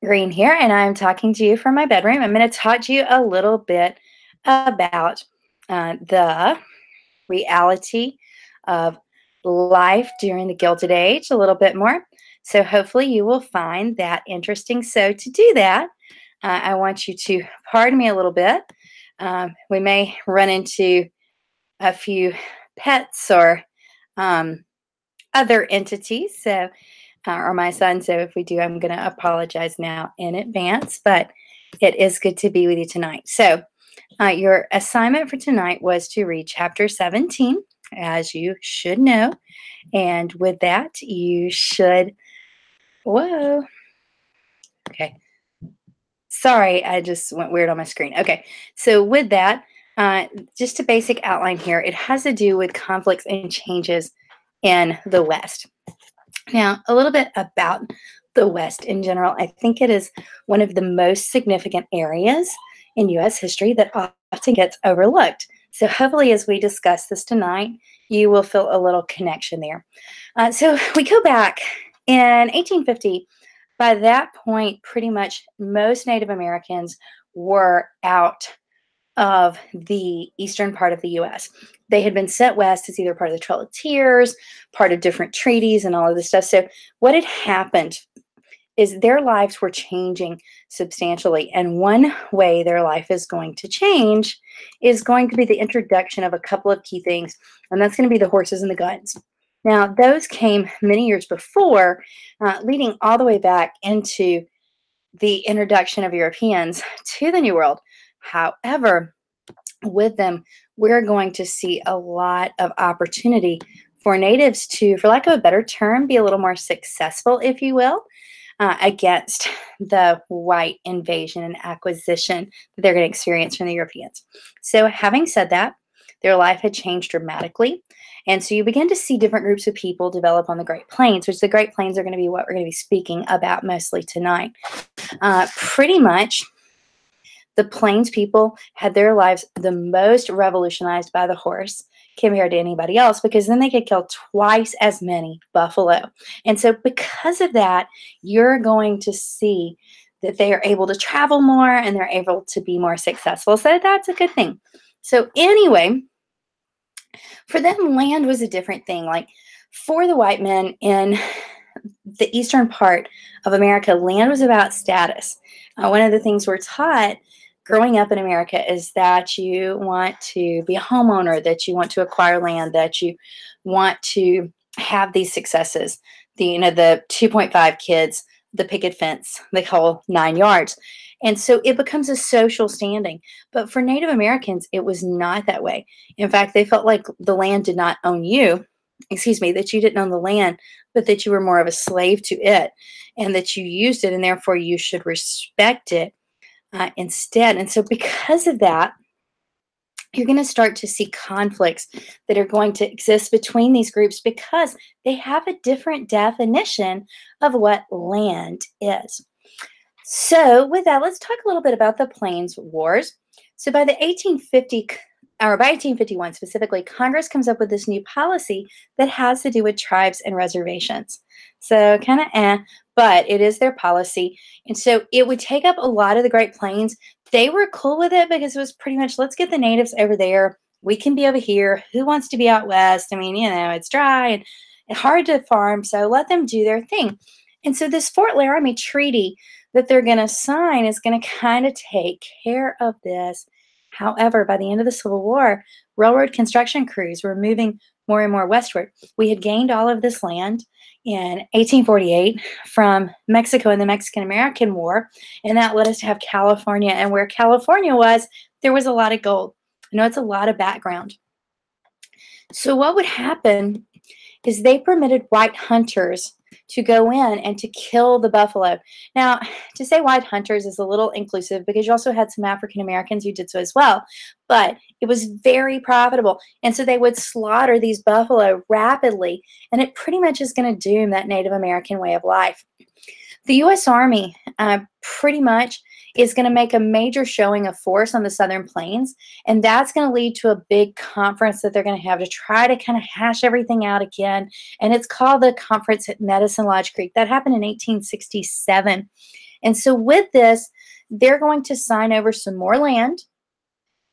Green here, and I'm talking to you from my bedroom. I'm going to talk to you a little bit about the reality of life during the Gilded Age, a little bit more. So, hopefully, you will find that interesting. So, to do that, I want you to pardon me a little bit. We may run into a few pets or um, other entities. Or my son. So if we do, I'm going to apologize now in advance, but it is good to be with you tonight. So your assignment for tonight was to read chapter 17, as you should know. And with that, you should, whoa, okay. Sorry, I just went weird on my screen. Okay, so with that, just a basic outline here. It has to do with conflicts and changes in the West. Now, a little bit about the West in general. I think it is one of the most significant areas in U.S. history that often gets overlooked. So, hopefully, as we discuss this tonight, you will feel a little connection there. So, we go back in 1850. By that point, pretty much most Native Americans were out of the eastern part of the US. They had been sent west as either part of the Trail of Tears, part of different treaties, and all of this stuff. So, what had happened is their lives were changing substantially. And one way their life is going to change is going to be the introduction of a couple of key things, and that's going to be the horses and the guns. Now, those came many years before, leading all the way back into the introduction of Europeans to the New World. However, with them, we're going to see a lot of opportunity for natives to, for lack of a better term, be a little more successful, if you will, against the white invasion and acquisition that they're going to experience from the Europeans. So, having said that, their life had changed dramatically. And so you begin to see different groups of people develop on the Great Plains, which the Great Plains are going to be what we're going to be speaking about mostly tonight. Pretty much, the Plains people had their lives the most revolutionized by the horse compared to anybody else, because then they could kill twice as many buffalo. And so because of that, you're going to see that they are able to travel more and they're able to be more successful. So that's a good thing. So anyway, for them, land was a different thing. Like for the white men in the eastern part of America, land was about status. One of the things we're taught growing up in America is that you want to be a homeowner, that you want to acquire land, that you want to have these successes. The 2.5 kids, the picket fence, the whole 9 yards. And so it becomes a social standing. But for Native Americans, it was not that way. In fact, they felt like the land did not own you. Excuse me, that you didn't own the land, but that you were more of a slave to it and that you used it and therefore you should respect it instead. And so because of that, you're going to start to see conflicts that are going to exist between these groups because they have a different definition of what land is. So with that, let's talk a little bit about the Plains Wars. So by the 1850, or by 1851 specifically, Congress comes up with this new policy that has to do with tribes and reservations. So kind of but it is their policy. And so it would take up a lot of the Great Plains. They were cool with it because it was pretty much, let's get the natives over there. We can be over here. Who wants to be out west? I mean, it's dry and hard to farm, so let them do their thing. And so this Fort Laramie Treaty that they're going to sign is going to kind of take care of this. However, by the end of the Civil War, railroad construction crews were moving more and more westward. We had gained all of this land in 1848 from Mexico in the Mexican-American War, and that led us to have California. And where California was, there was a lot of gold. I know it's a lot of background. So what would happen is they permitted white hunters to go in and to kill the buffalo. Now, to say white hunters is a little inclusive because you also had some African Americans who did so as well, but it was very profitable. And so they would slaughter these buffalo rapidly, and it pretty much is going to doom that Native American way of life. The U.S. Army pretty much is going to make a major showing of force on the Southern Plains, and that's going to lead to a big conference that they're going to have to try to kind of hash everything out again, and it's called the Conference at Medicine Lodge Creek. That happened in 1867. And so with this, they're going to sign over some more land,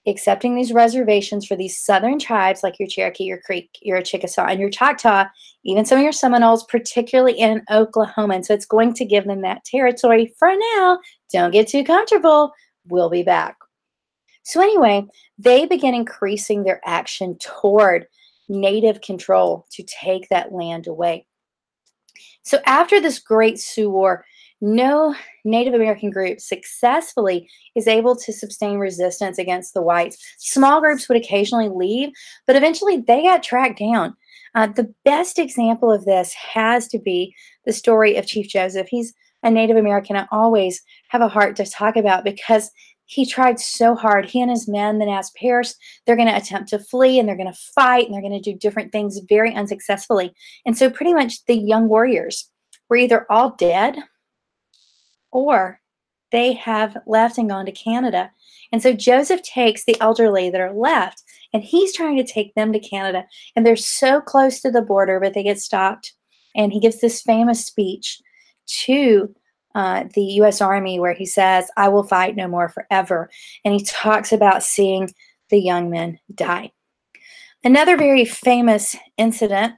accepting these reservations for these southern tribes like your Cherokee, your Creek, your Chickasaw, and your Choctaw, even some of your Seminoles, particularly in Oklahoma. And so it's going to give them that territory for now. Don't get too comfortable. We'll be back. So anyway, they begin increasing their action toward native control to take that land away. So after this great Sioux War, no Native American group successfully is able to sustain resistance against the whites. Small groups would occasionally leave, but eventually they got tracked down. The best example of this has to be the story of Chief Joseph. He's a Native American I always have a heart to talk about because he tried so hard. He and his men, the Nez Perce, they're going to attempt to flee and they're going to fight and they're going to do different things very unsuccessfully. And so pretty much the young warriors were either all dead or they have left and gone to Canada. And so Joseph takes the elderly that are left and he's trying to take them to Canada. And they're so close to the border, but they get stopped. And he gives this famous speech to the U.S. Army where he says, "I will fight no more forever." And he talks about seeing the young men die. Another very famous incident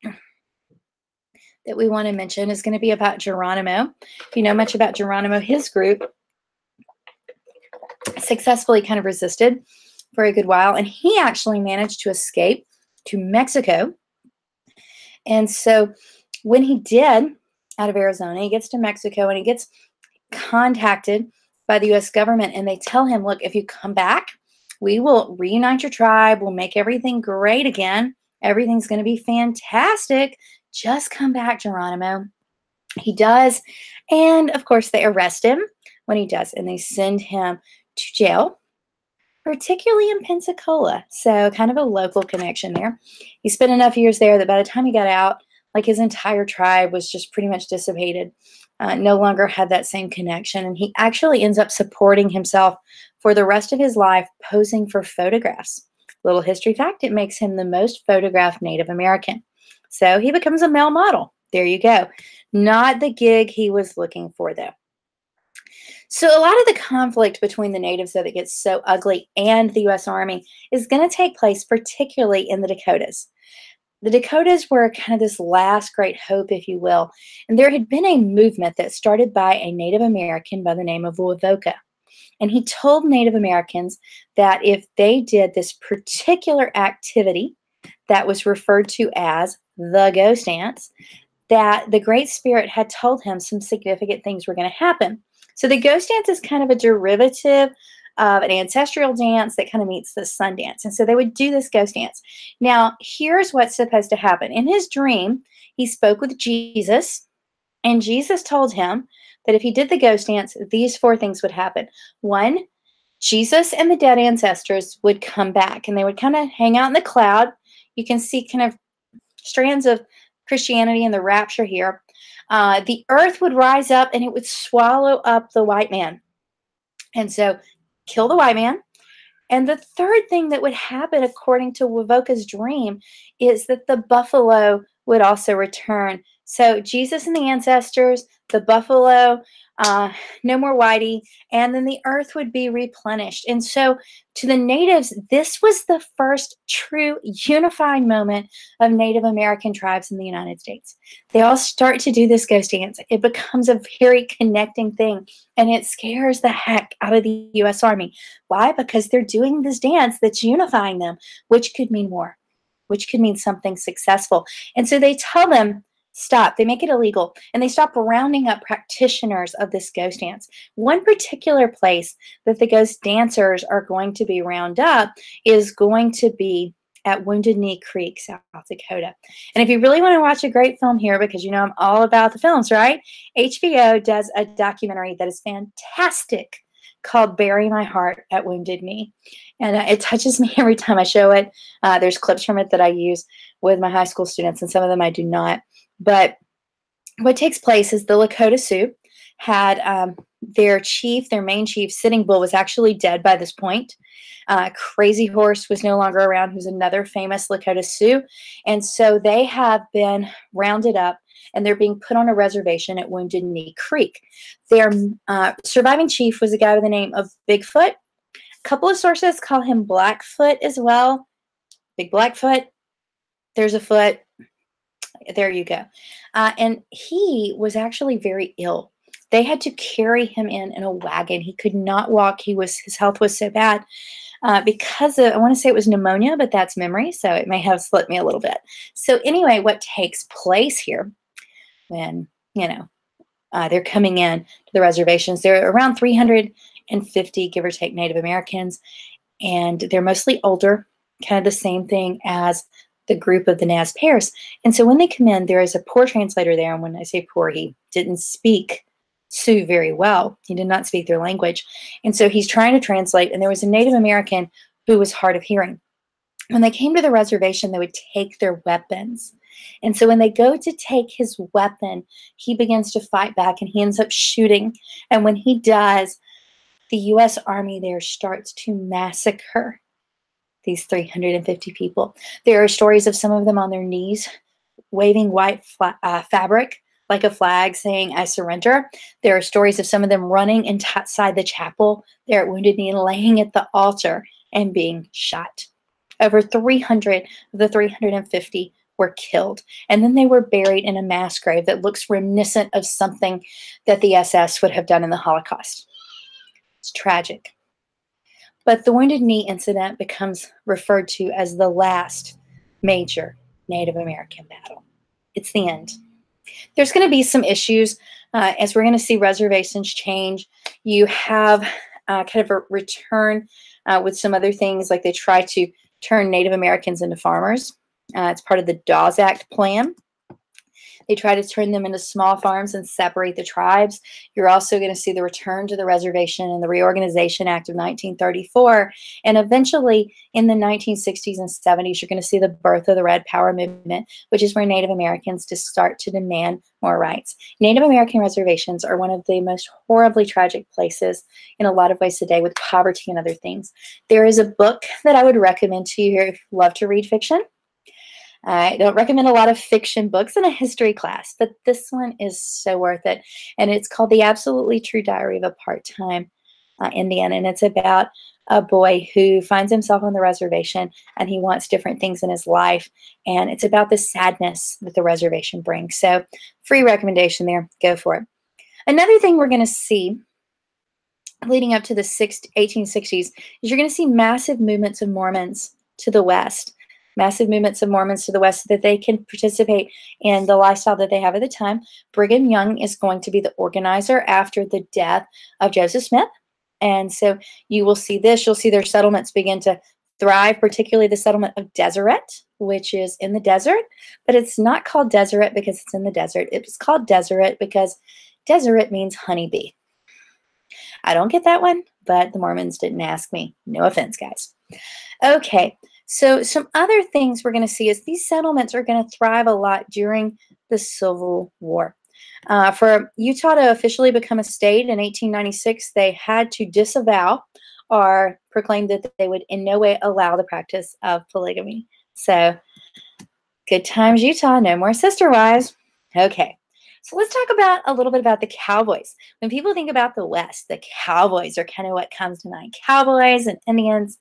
that we want to mention is going to be about Geronimo. If you know much about Geronimo, his group successfully kind of resisted for a good while, and he actually managed to escape to Mexico. And so when he did, out of Arizona, he gets to Mexico and he gets contacted by the U.S. government, and they tell him, look, if you come back, we will reunite your tribe. We'll make everything great again. Everything's going to be fantastic. Just come back, Geronimo. He does. And of course, they arrest him when he does, and they send him to jail, particularly in Pensacola. So kind of a local connection there. He spent enough years there that by the time he got out, like his entire tribe was just pretty much dissipated, no longer had that same connection. And he actually ends up supporting himself for the rest of his life, posing for photographs. Little history fact, it makes him the most photographed Native American. So he becomes a male model. There you go. Not the gig he was looking for, though. So a lot of the conflict between the natives, though, that gets so ugly and the U.S. Army is going to take place particularly in the Dakotas. The Dakotas were kind of this last great hope, if you will. And there had been a movement that started by a Native American by the name of Wovoka. And he told Native Americans that if they did this particular activity that was referred to as the ghost dance, that the Great Spirit had told him some significant things were going to happen. So the ghost dance is kind of a derivative of an ancestral dance that kind of meets the sun dance. And so they would do this ghost dance. Now, here's what's supposed to happen. In his dream, he spoke with Jesus, and Jesus told him that if he did the ghost dance, these four things would happen. One, Jesus and the dead ancestors would come back, and they would kind of hang out in the cloud. You can see kind of strands of Christianity and the rapture here. The earth would rise up, and it would swallow up the white man. And so kill the white man. And the third thing that would happen, according to Wovoka's dream, is that the buffalo would also return. So Jesus and the ancestors, the buffalo, no more whitey, and then the earth would be replenished. And so to the natives, this was the first true unified moment of Native American tribes in the United States. They all start to do this ghost dance. It becomes a very connecting thing, and it scares the heck out of the U.S. Army. Why? Because they're doing this dance that's unifying them, which could mean war, which could mean something successful. And so they tell them, stop. They make it illegal, and they stop rounding up practitioners of this ghost dance. One particular place that the ghost dancers are going to be round up is going to be at Wounded Knee Creek, South Dakota. And if you really want to watch a great film here, because you know I'm all about the films, right? HBO does a documentary that is fantastic called Bury My Heart at Wounded Knee. And it touches me every time I show it. There's clips from it that I use with my high school students, and some of them I do not. But what takes place is the Lakota Sioux had their chief, their main chief, Sitting Bull, was actually dead by this point. Crazy Horse was no longer around, who's another famous Lakota Sioux. And so they have been rounded up, and they're being put on a reservation at Wounded Knee Creek. Their surviving chief was a guy by the name of Bigfoot. A couple of sources call him Blackfoot as well. Big Blackfoot. There's a foot. There you go. And he was actually very ill. They had to carry him in a wagon. He could not walk. His health was so bad because of, I want to say it was pneumonia, but that's memory, so it may have slipped me a little bit. So anyway, what takes place here when, they're coming in to the reservations, there are around 350, give or take, Native Americans, and they're mostly older, kind of the same thing as the group of the Nez Perce. And so when they come in, there is a poor translator there. And when I say poor, he didn't speak Sioux very well. He did not speak their language. And so he's trying to translate. And there was a Native American who was hard of hearing. When they came to the reservation, they would take their weapons. And so when they go to take his weapon, he begins to fight back and he ends up shooting. And when he does, the U.S. Army there starts to massacre these 350 people. There are stories of some of them on their knees, waving white fabric like a flag saying, "I surrender." There are stories of some of them running inside the chapel there at Wounded Knee and laying at the altar and being shot. Over 300 of the 350 were killed. And then they were buried in a mass grave that looks reminiscent of something that the SS would have done in the Holocaust. It's tragic. But the Wounded Knee incident becomes referred to as the last major Native American battle. It's the end. There's going to be some issues as we're going to see reservations change. You have kind of a return with some other things, like they try to turn Native Americans into farmers. It's part of the Dawes Act plan. They try to turn them into small farms and separate the tribes. You're also going to see the return to the reservation and the Reorganization Act of 1934. And eventually, in the 1960s and 70s, you're going to see the birth of the Red Power movement, which is where Native Americans just start to demand more rights. Native American reservations are one of the most horribly tragic places in a lot of ways today, with poverty and other things. There is a book that I would recommend to you here if you love to read fiction. I don't recommend a lot of fiction books in a history class, but this one is so worth it. And it's called The Absolutely True Diary of a Part-Time Indian. And it's about a boy who finds himself on the reservation and he wants different things in his life. And it's about the sadness that the reservation brings. So free recommendation there. Go for it. Another thing we're going to see leading up to the 1860s is you're going to see massive movements of Mormons to the west. Massive movements of Mormons to the west so that they can participate in the lifestyle that they have at the time. Brigham Young is going to be the organizer after the death of Joseph Smith. And so you will see this. You'll see their settlements begin to thrive, particularly the settlement of Deseret, which is in the desert. But it's not called Deseret because it's in the desert. It was called Deseret because Deseret means honeybee. I don't get that one, but the Mormons didn't ask me. No offense, guys. Okay. So some other things we're going to see is these settlements are going to thrive a lot during the Civil War. For Utah to officially become a state in 1896, they had to disavow or proclaim that they would in no way allow the practice of polygamy. So good times, Utah, no more sister wives. Okay. So let's talk about a little bit about the cowboys. When people think about the West, the cowboys are kind of what comes to mind. Cowboys and Indians,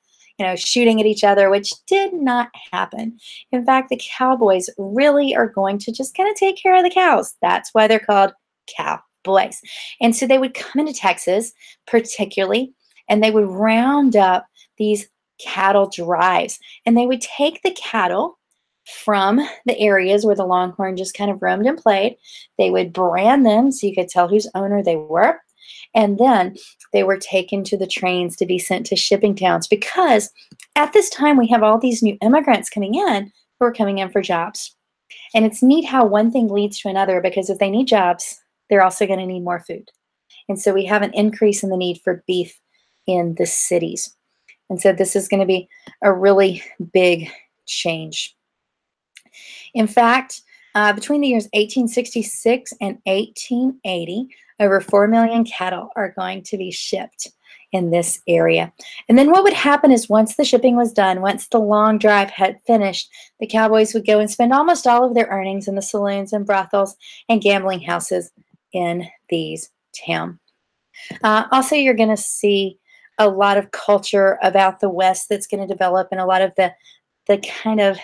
shooting at each other, which did not happen. In fact, the cowboys really are going to just kind of take care of the cows. That's why they're called cowboys. And so they would come into Texas, particularly, and they would round up these cattle drives. And they would take the cattle from the areas where the longhorn just kind of roamed and played. They would brand them so you could tell whose owner they were. And then they were taken to the trains to be sent to shipping towns, because at this time we have all these new immigrants coming in who are coming in for jobs. And it's neat how one thing leads to another, because if they need jobs, they're also going to need more food. And so we have an increase in the need for beef in the cities. And so this is going to be a really big change. In fact, between the years 1866 and 1880, over 4 million cattle are going to be shipped in this area. And then what would happen is once the shipping was done, once the long drive had finished, the cowboys would go and spend almost all of their earnings in the saloons and brothels and gambling houses in these towns. Also, you're going to see a lot of culture about the West that's going to develop, and a lot of the kind of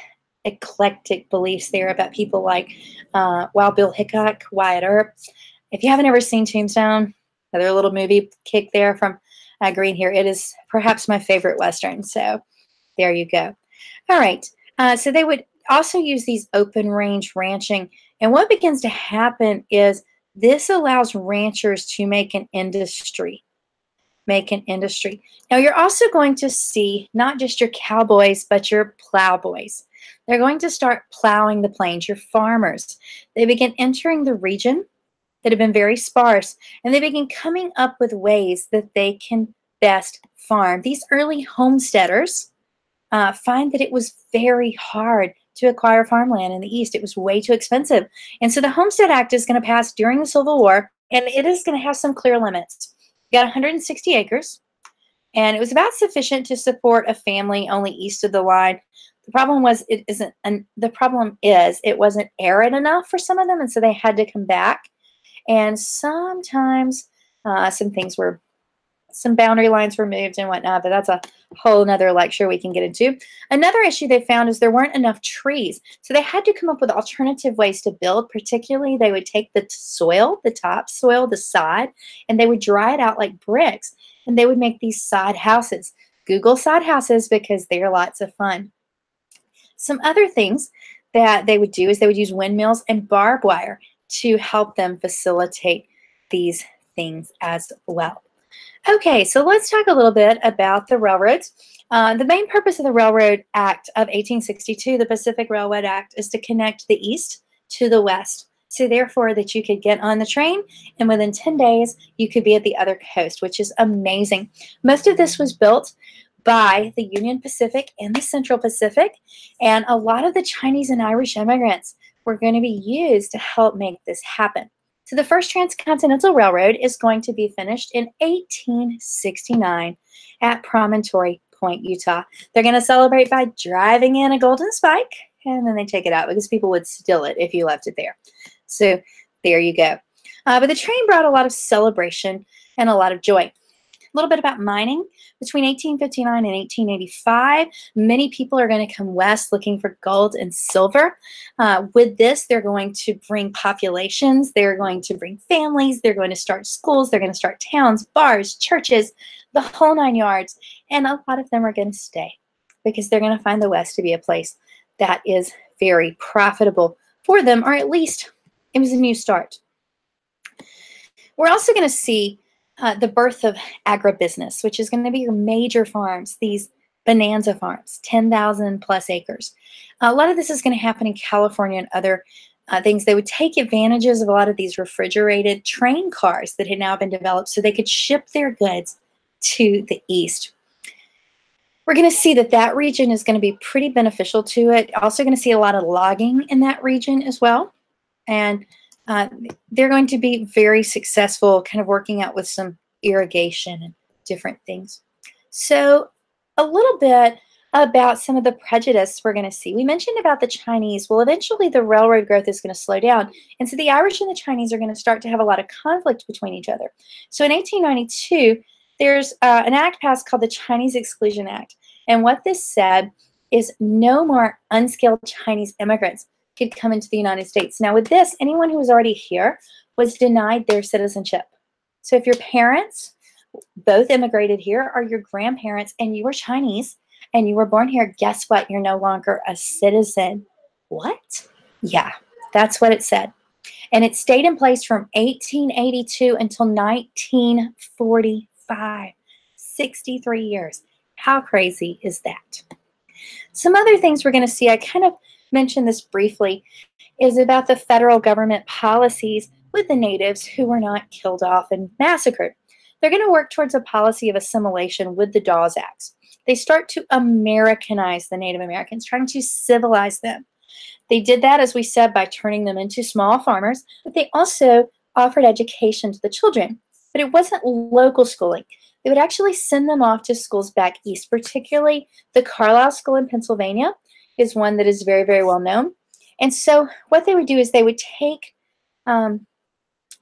eclectic beliefs there about people like Wild Bill Hickok, Wyatt Earp. If you haven't ever seen Tombstone, another little movie kick there from Green here, it is perhaps my favorite Western. So there you go. All right. So they would also use these open range ranching. And what begins to happen is this allows ranchers to make an industry. Now, you're also going to see not just your cowboys, but your plowboys. They're going to start plowing the plains, your farmers. They begin entering the region that have been very sparse, and they begin coming up with ways that they can best farm. These early homesteaders find that it was very hard to acquire farmland in the East. It was way too expensive. And so the Homestead Act is going to pass during the Civil War, and it is going to have some clear limits. You got 160 acres, and it was about sufficient to support a family only east of the line. The problem was it wasn't arid enough for some of them, and so they had to come back. And sometimes some boundary lines were moved and whatnot, but that's a whole nother lecture we can get into. Another issue they found is there weren't enough trees. So they had to come up with alternative ways to build. Particularly, they would take the soil, the topsoil, the sod, and they would dry it out like bricks. And they would make these sod houses. Google sod houses because they're lots of fun. Some other things that they would do is they would use windmills and barbed wire to help them facilitate these things as well. Okay, so let's talk a little bit about the railroads. The main purpose of the Railroad Act of 1862, the Pacific Railroad Act, is to connect the East to the West. So therefore that you could get on the train and within 10 days you could be at the other coast, which is amazing. Most of this was built by the Union Pacific and the Central Pacific, and a lot of the Chinese and Irish immigrants were going to be used to help make this happen. So the first transcontinental railroad is going to be finished in 1869 at Promontory Point, Utah. They're going to celebrate by driving in a golden spike, and then they take it out because people would steal it if you left it there. So there you go. But the train brought a lot of celebration and a lot of joy. A little bit about mining. Between 1859 and 1885, many people are going to come west looking for gold and silver. With this, they're going to bring populations. They're going to bring families. They're going to start schools. They're going to start towns, bars, churches, the whole 9 yards. And a lot of them are going to stay because they're going to find the West to be a place that is very profitable for them, or at least it was a new start. We're also going to see the birth of agribusiness, which is going to be your major farms, these bonanza farms, 10,000 plus acres. A lot of this is going to happen in California and other things. They would take advantages of a lot of these refrigerated train cars that had now been developed so they could ship their goods to the East. We're going to see that that region is going to be pretty beneficial to it. Also going to see a lot of logging in that region as well. And they're going to be very successful kind of working out with some irrigation and different things. So a little bit about some of the prejudice we're going to see. We mentioned about the Chinese. Well, eventually the railroad growth is going to slow down. And so the Irish and the Chinese are going to start to have a lot of conflict between each other. So in 1892, there's an act passed called the Chinese Exclusion Act. And what this said is no more unskilled Chinese immigrants could come into the United States. Now with this, anyone who was already here was denied their citizenship. So if your parents both immigrated here, or your grandparents, and you were Chinese and you were born here, guess what? You're no longer a citizen. What? Yeah, that's what it said. And it stayed in place from 1882 until 1945, 63 years. How crazy is that? Some other things we're going to see, I kind of mentioned this briefly, is about the federal government policies with the natives who were not killed off and massacred. They're going to work towards a policy of assimilation with the Dawes Acts. They start to Americanize the Native Americans, trying to civilize them. They did that, as we said, by turning them into small farmers, but they also offered education to the children. But it wasn't local schooling. they would actually send them off to schools back east, particularly the Carlisle School in Pennsylvania is one that is very, very well known. And so what they would do is they would take um,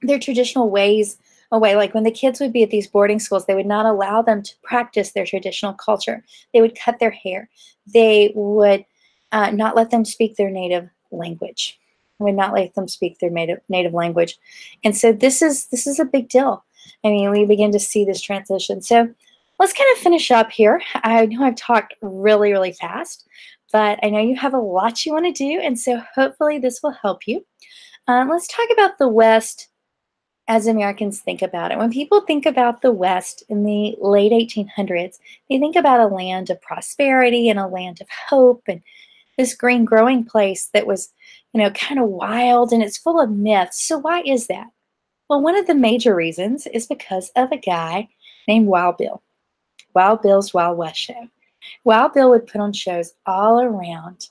their traditional ways away. Like when the kids would be at these boarding schools, they would not allow them to practice their traditional culture. They would cut their hair. They would not let them speak their native language. Would not let them speak their native language. And so this is a big deal. I mean, we begin to see this transition. So let's kind of finish up here. I know I've talked really, really fast, but I know you have a lot you want to do, and so hopefully this will help you. Let's talk about the West as Americans think about it. When people think about the West in the late 1800s, they think about a land of prosperity and a land of hope and this green growing place that was, kind of wild and it's full of myths. So why is that? Well, one of the major reasons is because of a guy named Wild Bill. Wild Bill's Wild West Show. Wild Bill would put on shows all around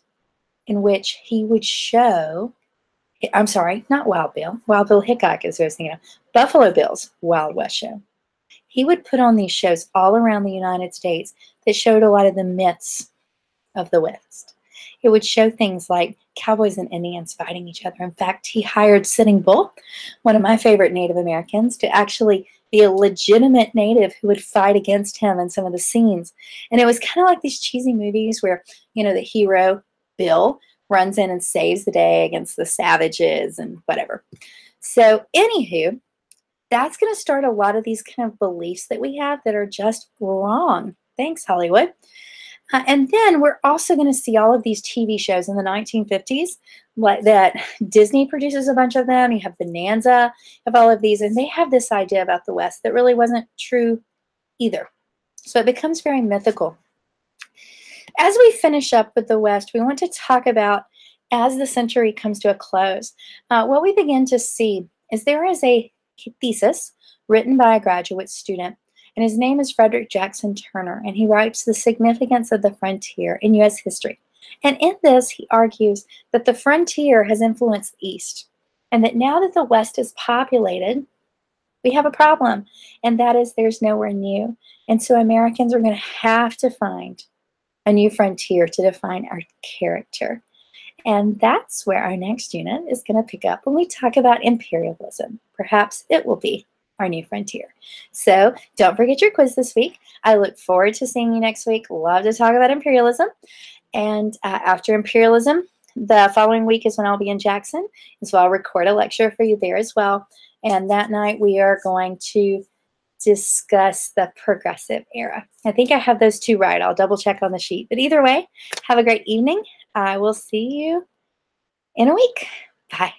in which he would show, I'm sorry, not Wild Bill. Wild Bill Hickok is who I was thinking of. Buffalo Bill's Wild West Show. He would put on these shows all around the United States that showed a lot of the myths of the West. It would show things like cowboys and Indians fighting each other. In fact, he hired Sitting Bull, one of my favorite Native Americans, to actually be a legitimate Native who would fight against him in some of the scenes. And it was kind of like these cheesy movies where, the hero, Bill, runs in and saves the day against the savages and whatever. So anywho, that's going to start a lot of these kind of beliefs that we have that are just wrong. Thanks, Hollywood. And then we're also going to see all of these TV shows in the 1950s, like that Disney produces a bunch of them. You have Bonanza, you have all of these, and they have this idea about the West that really wasn't true either. So it becomes very mythical. As we finish up with the West, we want to talk about, as the century comes to a close, what we begin to see is there is a thesis written by a graduate student, and his name is Frederick Jackson Turner, and he writes The Significance of the Frontier in U.S. History. And in this, he argues that the frontier has influenced the East, and that now that the West is populated, we have a problem, and that is there's nowhere new. And so Americans are going to have to find a new frontier to define our character. And that's where our next unit is going to pick up when we talk about imperialism. Perhaps it will be our new frontier. So don't forget your quiz this week. I look forward to seeing you next week. Love to talk about imperialism. And after imperialism, the following week is when I'll be in Jackson. And so I'll record a lecture for you there as well. And that night we are going to discuss the progressive era. I think I have those two right. I'll double check on the sheet. But either way, have a great evening. I will see you in a week. Bye.